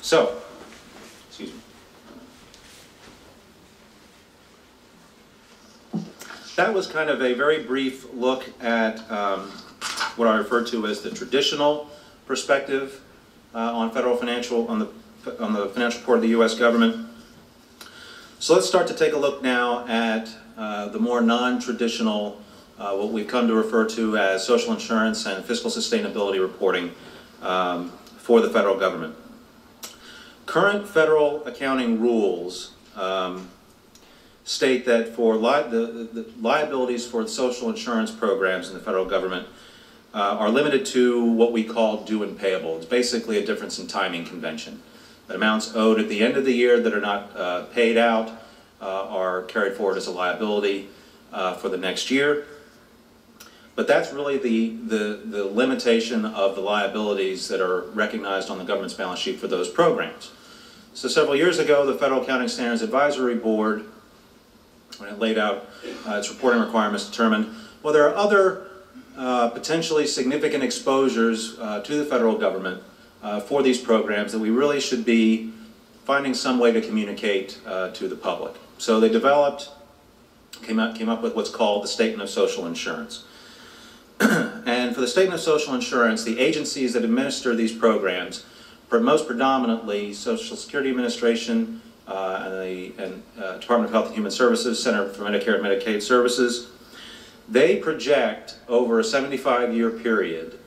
So, excuse me. That was kind of a very brief look at what I refer to as the traditional perspective on the financial report of the U.S. government. So let's start to take a look now at the more non-traditional, what we've come to refer to as social insurance and fiscal sustainability reporting for the federal government. Current federal accounting rules state that for the liabilities for the social insurance programs in the federal government are limited to what we call due and payable. It's basically a difference in timing convention. The amounts owed at the end of the year that are not paid out are carried forward as a liability for the next year. But that's really the limitation of the liabilities that are recognized on the government's balance sheet for those programs. So several years ago, the Federal Accounting Standards Advisory Board, when it laid out its reporting requirements, determined, well, there are other potentially significant exposures to the federal government for these programs that we really should be finding some way to communicate to the public. So they came up with what's called the Statement of Social Insurance. And for the Statement of Social Insurance, the agencies that administer these programs, most predominantly Social Security Administration and Department of Health and Human Services, Center for Medicare and Medicaid Services, they project over a 75-year period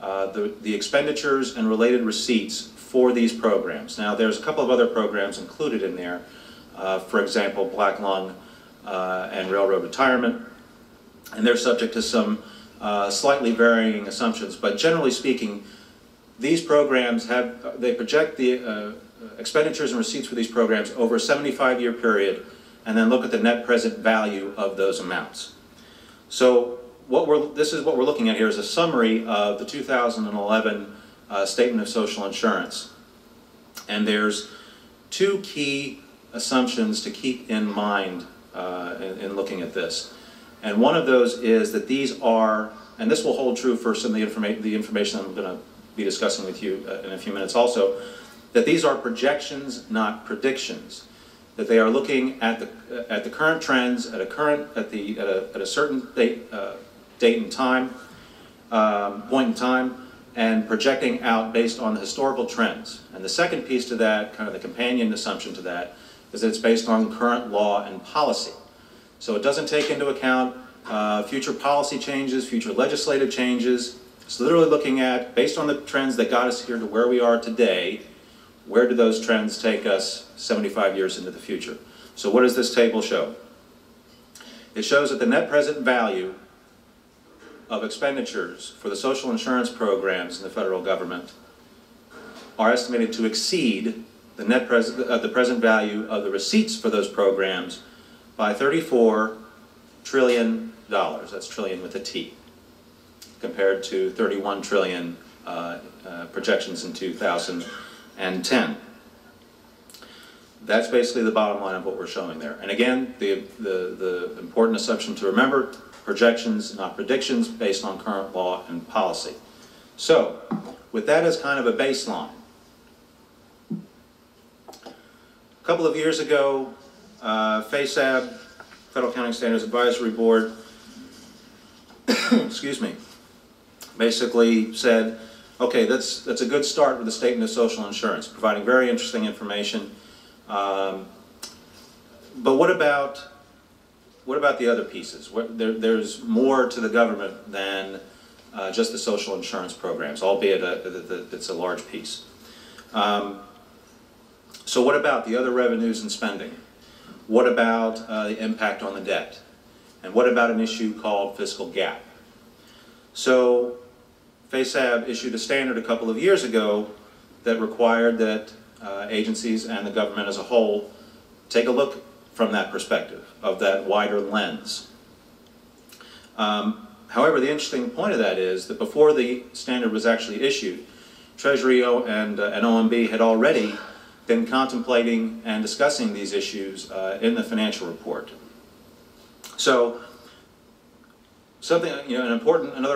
the expenditures and related receipts for these programs. Now, there's a couple of other programs included in there, for example, Black Lung and Railroad Retirement, and they're subject to some slightly varying assumptions, but generally speaking, these programs they project the expenditures and receipts for these programs over a 75-year period, and then look at the net present value of those amounts. So this is what we're looking at here is a summary of the 2011 Statement of Social Insurance. And there's two key assumptions to keep in mind in looking at this. And one of those is that these are, and this will hold true for some of the information I'm going to be discussing with you in a few minutes also, that these are projections, not predictions. That they are looking at the current trends at a certain date and time, point in time, and projecting out based on the historical trends. And the second piece to that, kind of the companion assumption to that, is that it's based on current law and policy. So it doesn't take into account future policy changes, future legislative changes. It's literally looking at, based on the trends that got us here to where we are today, where do those trends take us 75 years into the future? So what does this table show? It shows that the net present value of expenditures for the social insurance programs in the federal government are estimated to exceed the present value of the receipts for those programs by $34 trillion. That's trillion with a T, compared to 31 trillion projections in 2010. That's basically the bottom line of what we're showing there. And again, the important assumption to remember, projections, not predictions, based on current law and policy. So, with that as kind of a baseline, a couple of years ago, FASAB, Federal Accounting Standards Advisory Board, excuse me, basically said, okay, that's a good start with the Statement of Social Insurance, providing very interesting information. But what about the other pieces? There's more to the government than just the social insurance programs, albeit it's a large piece. So what about the other revenues and spending? What about the impact on the debt? And what about an issue called fiscal gap? So FASAB issued a standard a couple of years ago that required that agencies and the government as a whole take a look from that perspective, of that wider lens. However, the interesting point of that is that before the standard was actually issued, Treasury and OMB had already been contemplating and discussing these issues in the financial report. So, another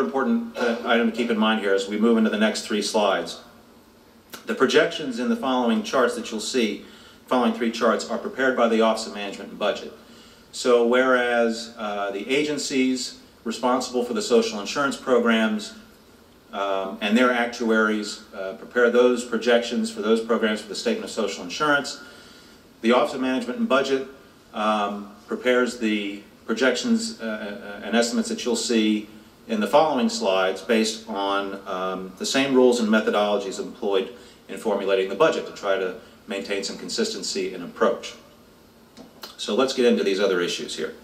important item to keep in mind here as we move into the next three slides The projections in the following charts that you'll see, following three charts, are prepared by the Office of Management and Budget. So whereas the agencies responsible for the social insurance programs and their actuaries prepare those projections for those programs for the Statement of Social Insurance, the Office of Management and Budget prepares the projections and estimates that you'll see in the following slides based on the same rules and methodologies employed in formulating the budget to try to maintain some consistency in approach. So let's get into these other issues here.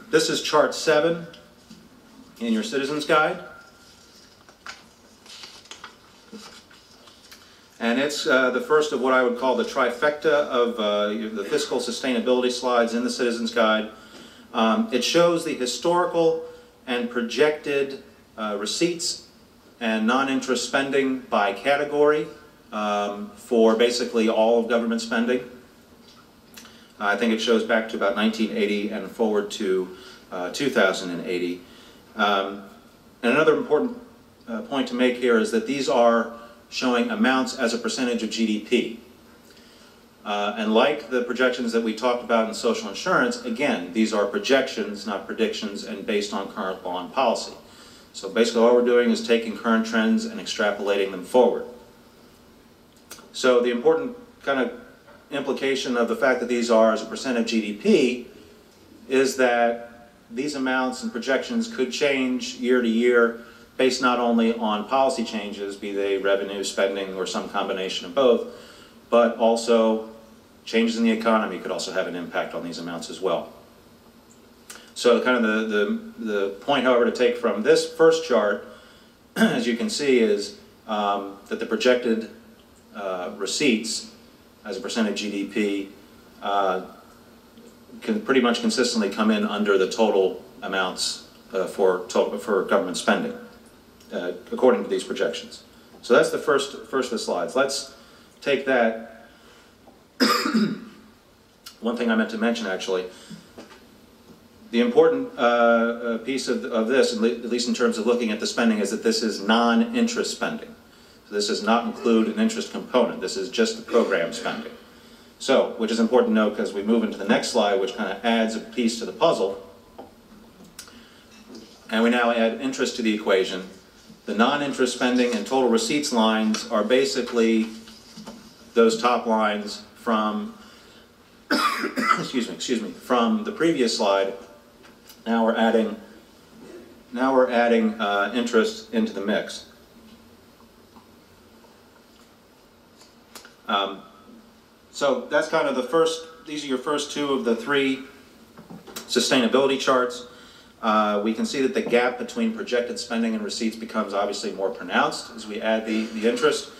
This is chart 7 in your Citizens Guide. And it's the first of what I would call the trifecta of the fiscal sustainability slides in the Citizens Guide. It shows the historical and projected receipts and non-interest spending by category for basically all of government spending. I think it shows back to about 1980 and forward to 2080. And another important point to make here is that these are showing amounts as a percentage of GDP. And like the projections that we talked about in social insurance, again, these are projections, not predictions, and based on current law and policy. So basically all we're doing is taking current trends and extrapolating them forward. So the important kind of implication of the fact that these are as a percent of GDP is that these amounts and projections could change year to year based not only on policy changes, be they revenue, spending, or some combination of both, but also changes in the economy could also have an impact on these amounts as well. So kind of the point, however, to take from this first chart, as you can see, is that the projected receipts as a percent of GDP can pretty much consistently come in under the total amounts for government spending, according to these projections. So that's the first of the slides. Let's take that. One thing I meant to mention, actually, the important piece of this, at least in terms of looking at the spending, is that this is non-interest spending. So this does not include an interest component. This is just the program spending. So, which is important to note because we move into the next slide, which kind of adds a piece to the puzzle. And we now add interest to the equation. The non-interest spending and total receipts lines are basically those top lines from excuse me, from the previous slide. Now we're adding interest into the mix. So that's kind of the first, these are your first two of the three sustainability charts. We can see that the gap between projected spending and receipts becomes obviously more pronounced as we add the interest.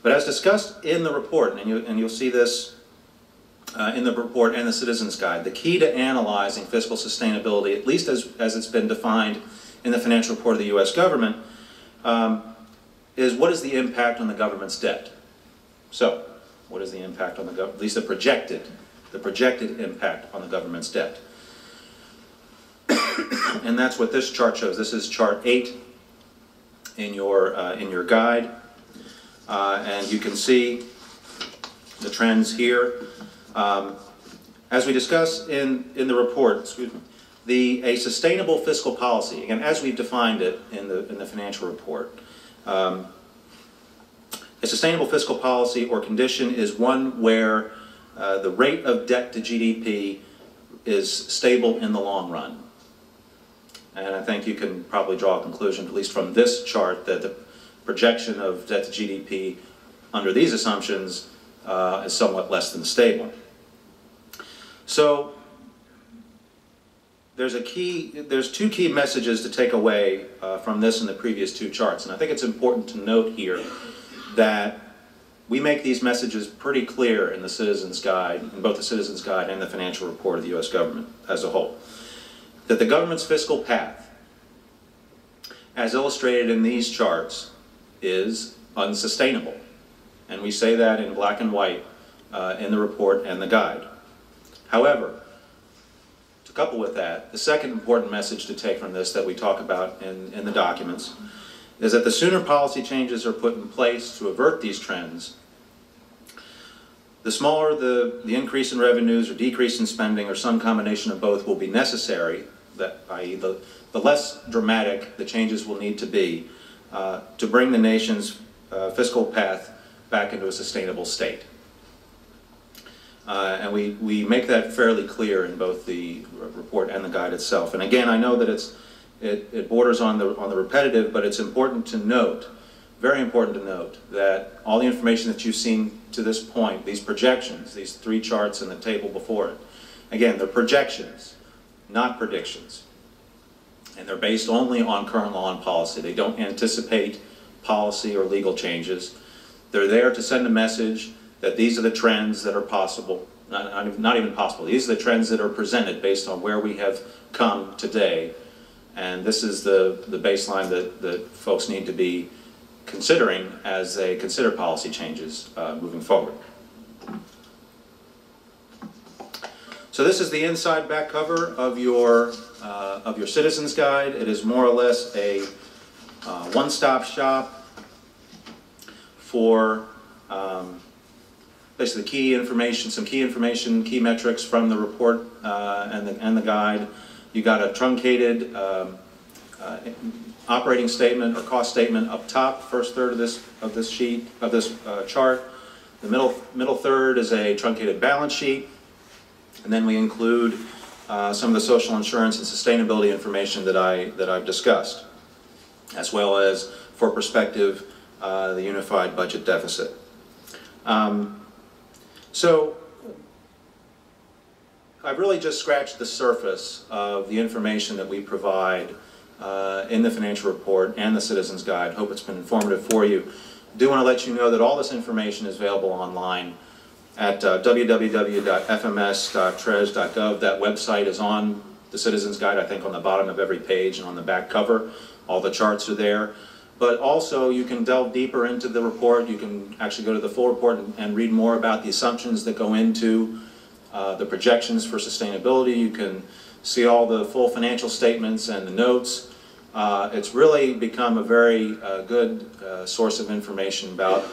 But as discussed in the report, and you'll see this in the report and the Citizens Guide, the key to analyzing fiscal sustainability, at least as it's been defined in the financial report of the U.S. government, is what is the impact on the government's debt? So, what is the impact on the government, at least the projected impact on the government's debt? And that's what this chart shows. This is chart 8 in your guide, and you can see the trends here. As we discuss in the report, a sustainable fiscal policy, again, as we've defined it in the financial report, a sustainable fiscal policy or condition is one where the rate of debt to GDP is stable in the long run. And I think you can probably draw a conclusion, at least from this chart, that the projection of debt to GDP under these assumptions is somewhat less than stable. So there's two key messages to take away from this and the previous two charts. And I think it's important to note here that we make these messages pretty clear in the Citizens Guide, in both the Citizens Guide and the financial report of the U.S. government as a whole, that the government's fiscal path, as illustrated in these charts, is unsustainable. And we say that in black and white in the report and the guide. However, to couple with that, the second important message to take from this that we talk about in the documents is that the sooner policy changes are put in place to avert these trends, the smaller the increase in revenues or decrease in spending or some combination of both will be necessary, that i.e. the less dramatic the changes will need to be to bring the nation's fiscal path back into a sustainable state. And we make that fairly clear in both the report and the guide itself. And again, I know that it borders on the repetitive, but it's important to note, very important to note, that all the information that you've seen to this point, these projections, these three charts and the table before it, again, they're projections, not predictions. And they're based only on current law and policy. They don't anticipate policy or legal changes. They're there to send a message that these are the trends that are possible, not even possible. These are the trends that are presented based on where we have come today. And this is the baseline that folks need to be considering as they consider policy changes moving forward. So this is the inside back cover of your Citizens Guide. It is more or less a one-stop shop for basically key information, key metrics from the report and the guide. You got a truncated operating statement or cost statement up top, first third of this chart. The middle third is a truncated balance sheet, and then we include some of the social insurance and sustainability information that I've discussed, as well as, for perspective, the unified budget deficit. So I've really just scratched the surface of the information that we provide in the financial report and the Citizens Guide. Hope it's been informative for you. I do want to let you know that all this information is available online at www.fms.treas.gov. That website is on the Citizens Guide, I think on the bottom of every page and on the back cover. All the charts are there. But also you can delve deeper into the report. You can actually go to the full report and read more about the assumptions that go into the projections for sustainability. You can see all the full financial statements and the notes. It's really become a very good source of information about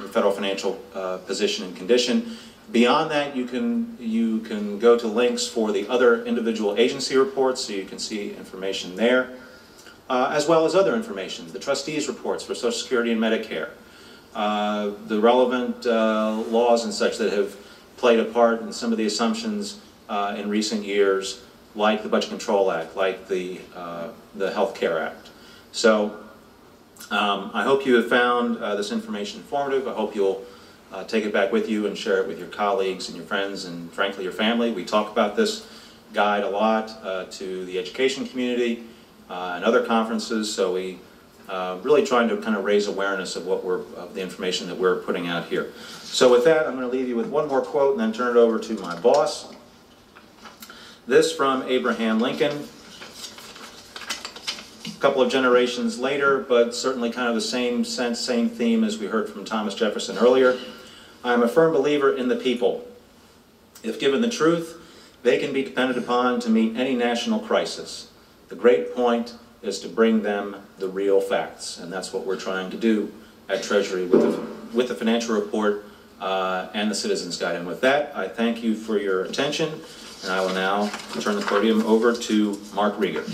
the federal financial position and condition. Beyond that, you can go to links for the other individual agency reports, so you can see information there. As well as other information, the trustees' reports for Social Security and Medicare, the relevant laws and such that have played a part in some of the assumptions in recent years, like the Budget Control Act, like the Health Care Act. So I hope you have found this information informative. I hope you'll take it back with you and share it with your colleagues and your friends and, frankly, your family. We talk about this guide a lot to the education community and other conferences, so we really trying to kind of raise awareness of the information that we're putting out here. So with that, I'm going to leave you with one more quote and then turn it over to my boss. This from Abraham Lincoln, a couple of generations later, but certainly kind of the same sense, same theme as we heard from Thomas Jefferson earlier. I am a firm believer in the people. If given the truth, they can be depended upon to meet any national crisis. The great point is to bring them the real facts, and that's what we're trying to do at Treasury with the financial report and the Citizens Guide. And with that, I thank you for your attention, and I will now turn the podium over to Mark Rieger.